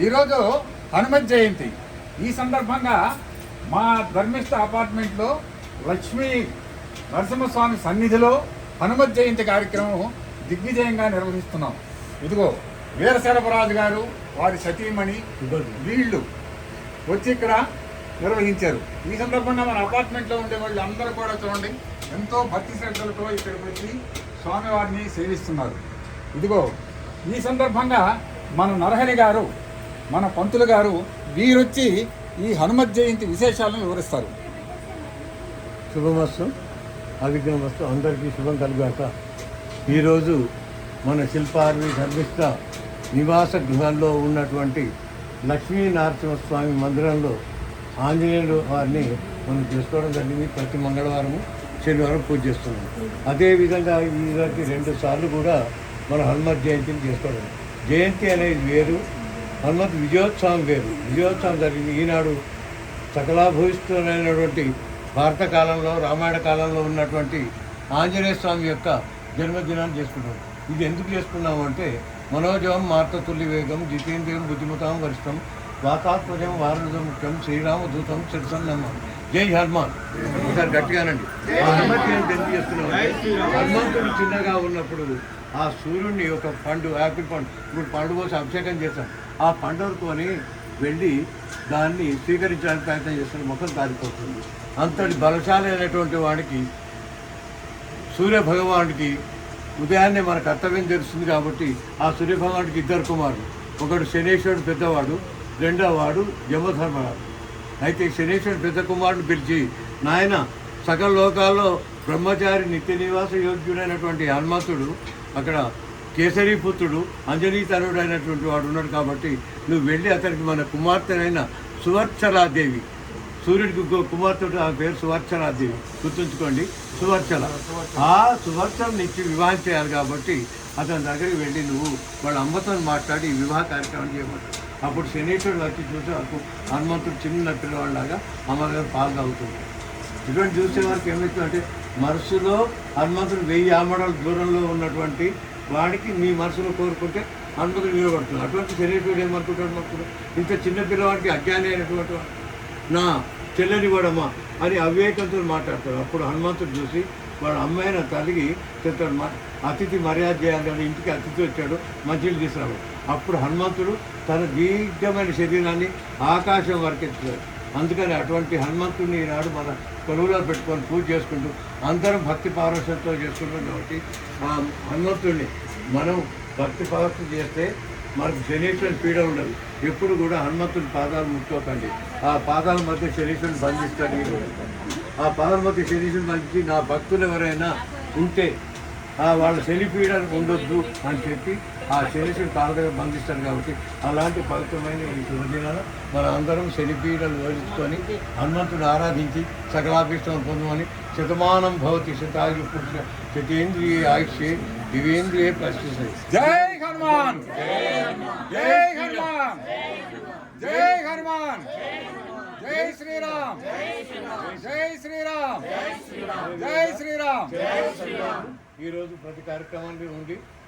ఈరోజు హనుమత్ జయంతి. ఈ సందర్భంగా మా ధర్మిష్ట అపార్ట్మెంట్లో లక్ష్మీ నరసింహస్వామి సన్నిధిలో హనుమత్ జయంతి కార్యక్రమం దిగ్విజయంగా నిర్వహిస్తున్నాం. ఇదిగో వీరశరభరాజు గారు, వారి సతీమణి వీళ్ళు వచ్చి ఇక్కడ నిర్వహించారు. ఈ సందర్భంగా మన అపార్ట్మెంట్లో ఉండే వాళ్ళు అందరూ కూడా చూడండి, ఎంతో భక్తి శ్రద్ధలతో ఇక్కడికి వచ్చి స్వామివారిని సేవిస్తున్నారు. ఇదిగో ఈ సందర్భంగా మన నరహరి గారు, మన పంతులు గారు వీరొచ్చి ఈ హనుమత్ జయంతి విశేషాలను వివరిస్తారు. శుభమస్తు, అవిఘ్నమస్తు, అందరికీ శుభం కలుగాక. ఈరోజు మన శిల్పార్వి ధర్మిష్ట నివాస గృహంలో ఉన్నటువంటి లక్ష్మీ నరసింహస్వామి మందిరంలో ఆంజనేయులు వారిని మనం చేసుకోవడం జరిగింది. ప్రతి మంగళవారము శనివారం పూజ చేస్తున్నాం. అదేవిధంగా ఈరోజు 2 సార్లు కూడా మన హనుమత్ జయంతిని చేసుకోవడం. జయంతి అనేది వేరు, హనుమత్ విజయోత్సవం వేరు. విజయోత్సవం జరిగింది ఈనాడు సకలాభూయిస్తున్నటువంటి భారత కాలంలో, రామాయణ కాలంలో ఉన్నటువంటి ఆంజనేయ స్వామి యొక్క జన్మదినాన్ని చేసుకుంటాం. ఇది ఎందుకు చేసుకున్నాము అంటే, మనోజవం మార్తతుల్య వేగం జితేంద్రియం బుద్ధిమతాం వరిష్టం వాతాత్మజం వారణం ముఖ్యం శ్రీరామదూతం శిరసన్నమ్మ. జై హనుమాన్. ఒకసారి గట్టిగానండి. ఆ హనుమతి ఎందుకు చేస్తున్నాం? హనుమంతుడు చిన్నగా ఉన్నప్పుడు ఆ సూర్యుడిని ఒక పండు, యాపిల్ పండు, ఇప్పుడు పండు కోసం అభిషేకం చేస్తాం. ఆ పండుగతోని వెళ్ళి దాన్ని స్వీకరించడానికి ప్రయత్నం చేస్తున్న ముఖం కారిపోతుంది. అంతటి బలశాలి అయినటువంటి వాడికి, సూర్య భగవానుడికి ఉదయాన్నే మన కర్తవ్యం తెలుస్తుంది. కాబట్టి ఆ సూర్యభగవానుడికి 2 కుమారులు, ఒకడు శనేశ్వరుడు పెద్దవాడు, 2వ వాడు యమధర్మరాజు. అయితే శనేశ్వరుడు పెద్ద కుమారుడు పిలిచి, నాయన సకల లోకాల్లో బ్రహ్మచారి నిత్య నివాస యోగ్యుడైనటువంటి హనుమంతుడు అక్కడ కేసరీపుత్రుడు అంజనీతనుడు అయినటువంటి వాడు ఉన్నాడు. కాబట్టి నువ్వు వెళ్ళి అతనికి మన కుమార్తెనైన సువర్చలాదేవి, సూర్యుడికి కుమార్తెడు, ఆ పేరు సువర్చలాదేవి, గుర్తుంచుకోండి, సువర్చల. ఆ సువర్చలను ఇచ్చి వివాహం చేయాలి. కాబట్టి అతని దగ్గరికి వెళ్ళి నువ్వు వాళ్ళ అమ్మతో మాట్లాడి వివాహ కార్యక్రమం చేయమంటాడు. అప్పుడు శనీశ్వరుడు వచ్చి చూసి హనుమంతుడు చిన్న పిల్లవాళ్ళలాగా అమ్మగారు పాలు తాగుతుంది. ఇటువంటి చూసేవారికి ఏమవుతుందంటే, మనసులో హనుమంతుడు 1000 ఆమడల దూరంలో ఉన్నటువంటి వాడికి నీ మనసులో కోరుకుంటే హనుమంతుడు నిలబడుతుంది. అటువంటి శరీరుడు ఏమనుకుంటాడు, మనకు ఇంత చిన్న పిల్లవాడికి అజ్ఞాని అయినటువంటి వాడు నా చెల్లెని వాడమ్మా అని అవివేకంతో మాట్లాడతాడు. అప్పుడు హనుమంతుడు చూసి వాళ్ళ అమ్మాయిన తల్లికి చెప్తాడు, అతిథి మర్యాద చేయాలని, ఇంటికి అతిథి వచ్చాడు, మంచిలు తీసుకురాడు. అప్పుడు హనుమంతుడు తన దీర్ఘమైన శరీరాన్ని ఆకాశం వరకు ఎత్తుతాడు. అందుకని అటువంటి హనుమంతుడిని ఈనాడు మన కొలువులో పెట్టుకొని పూజ చేసుకుంటూ అందరం భక్తి పారవశ్యంతో చేసుకుంటాం. కాబట్టి ఆ హనుమంతుడిని మనం భక్తి పారవశ్యం చేస్తే మనకు శనీశ్వరుని పీడ ఉండదు. ఎప్పుడు కూడా హనుమంతుని పాదాలు ముట్టుకోకండి. ఆ పాదాల మధ్య శనీశ్వరుని బంధిస్తాడు. ఆ పాదాల మధ్య శనీశ్వరుని బంధించి నా భక్తులు ఎవరైనా ఉంటే వాళ్ళ శనిపీడను ఉండొద్దు అని చెప్పి ఆ శనీశ్వరుని కాళ్ళ దగ్గర బంధిస్తారు. కాబట్టి అలాంటి పవిత్రమైన ఈ శుభదినాలు మన అందరం శనిపీడలు వదిలించుకొని హనుమంతుడు ఆరాధించి సకలాభిష్టం పొందమని. శతమానం భవతి శతాయు పురుష శతేంద్రియ ఆయుష్యే దివేంద్రియ ప్రశ్నిస్తాయి. జై హనుమాన్, జై హనుమాన్, జై హనుమాన్, జై శ్రీరామ్, జై శ్రీరామ్, జై శ్రీరామ్. ఈరోజు ప్రతి కార్యక్రమాన్ని ఉండి